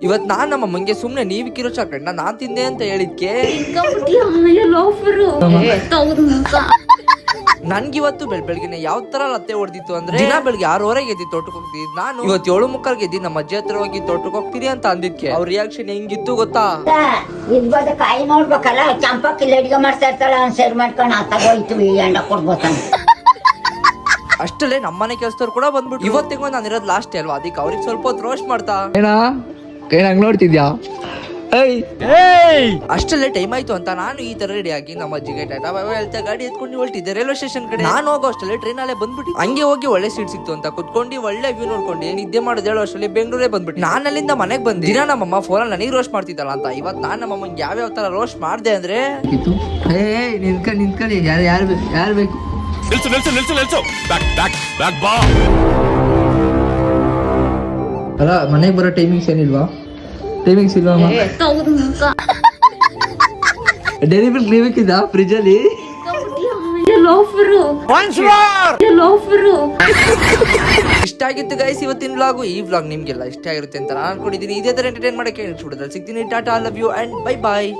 ಇವತ್ ನಾನ್ ನಮ್ಮ ಅಮ್ಮಂಗೆ ಸುಮ್ನೆ ನೀವಿಕ್ಕಿರೋ ಚಾಕ್ಲೇಟ್ ನಾನ್ ತಿಂದೆ ಅಂತ ಹೇಳಿದ್ಕೆ ನನ್ಗಿವತ್ತು ಬೆಳಗ್ಗೆನೆ ಯಾವ ತರ ಲತ್ತೆ ಹೊಡೆದಿತ್ತು ಅಂದ್ರೆ ದಿನ ಬೆಳಗ್ಗೆ 6:30 ಎದ್ದಿ ತೋಟಕ್ಕೆ ಹೋಗ್ತಿದ್ ನಾನು ಇವತ್ತು 7:30 ಎದ್ದಿ ನಮ್ಮ ಅಜ್ಜಿ ಹತ್ರ ಹೋಗಿ ತೋಟಕ್ಕೆ ಹೋಗ್ತೀರಿ ಅಂತ ಅಂದಿದ್ಕೆ ಅವ್ರ ರಿಯಾಕ್ಷನ್ ಹೆಂಗಿತ್ತು ಗೊತ್ತಾ? ಇರ್ಬೋದು ಕಾಯಿ ನೋಡ್ಬೇಕಲ್ಲ, ಚಂಪಕ್ಕಿಲ್ಲಿ ಅಡಿಗೆ ಮಾಡ್ತಾ ಇರ್ತಾಳ ಸೇರ್ ಮಾಡ್ಕೊಂಡು ತಗೋಯ್ತು ಎಂಡ ಕೊಡ್ಬೋತಾನೆ. ಅಷ್ಟಲ್ಲೇ ನಮ್ಮನೆ ಕೆಲಸದವ್ರು ಕೂಡ ಬಂದ್ಬಿಟ್ಟು ಇವತ್ತಿಗೂ ನಾನು ಇರೋದು ಲಾಸ್ಟ್ ಅಲ್ವಾ, ಅದಕ್ಕೆ ಅವ್ರಿಗೆ ಸ್ವಲ್ಪ ಹೊತ್ತು ರೋಸ್ಟ್ ಮಾಡ್ತಾ ಹಂಗ್ ನೋಡ್ತಿದ್ಯಾ. ಅಷ್ಟಲ್ಲೇ ಟೈಮ್ ಆಯ್ತು ಅಂತ ನಾನು ಈ ತರ ರೆಡಿ ಆಗಿ ನಮ್ಮ ಅಜ್ಜಿಗೆ ಟಾಟಾ ಬಾಯ್ ಹೇಳ್ತಾ ಗಾಡಿ ಎತ್ಕೊಂಡು ಹೊಲ್ಟಿದ್ದೆ ರೈಲ್ವೆ ಸ್ಟೇಷನ್ ಕಡೆ. ನಾನು ಹೋಗೋ ಅಷ್ಟಲ್ಲೇ ಟ್ರೈನ್ ಅಲ್ಲೇ ಬಂದ್ಬಿಟ್ಟು ಹಂಗೆ ಹೋಗಿ ಒಳ್ಳೆ ಸೀಟ್ ಸಿಕ್ತು ಅಂತ ಕುತ್ಕೊಂಡು ಒಳ್ಳೆ ವ್ಯೂ ನೋಡ್ಕೊಂಡು ನಿದ್ದೆ ಮಾಡೋದು ಹೇಳೋ ಅಷ್ಟರಲ್ಲಿ ಬೆಂಗಳೂರೇ ಬಂದ್ಬಿಟ್ಟು ನಾನು ಅಲ್ಲಿಂದ ಮನೆಗೆ ಬಂದು ದಿನ ನಮ್ಮಮ್ಮ ಫೋನಲ್ಲಿ ನನಗೆ ರೋಸ್ಟ್ ಮಾಡ್ತಿದ್ದಲ್ಲ ಅಂತ ಇವತ್ತು ನಾನು ನಮ್ಮಮ್ಮಂಗೆ ಯಾವ್ಯಾವ ತರ ರೋಸ್ಟ್ ಮಾಡ್ದೆ ಅಂದ್ರೆ ನಿಂತ್ಕೊಳ್ಳಿ ಯಾರು ಬೇಕು ಅಲ್ಲ ಮನೆಗೆ ಬರೋ ಟೈಮಿಂಗ್ಸ್ ಏನಿಲ್ವಾ? ಟೈಮಿಂಗ್ಸ್ ಇಲ್ವಾ? ಡೈಲಿ ಮಿಲ್ಕ್ ನೀಬೇಕಿದ್ದ ಫ್ರಿಜ್ ಅಲ್ಲಿ ಇಷ್ಟ ಆಗಿತ್ತು ಗೈಸ್ ಇವತ್ತಿನ ವ್ಲಾಗು. ಈ ವ್ಲಾಗ್ ನಿಮ್ಗೆಲ್ಲ ಇಷ್ಟ ಆಗಿರುತ್ತೆ ಅಂತ ನಾನು ಅನ್ಕೊಂಡಿದ್ದೀನಿ. ಇದೇ ತರ ಎಂಟರ್ಟೈನ್ ಮಾಡಕ್ಕೆ ಸಿಗ್ತೀನಿ. Tata, love you and bye bye.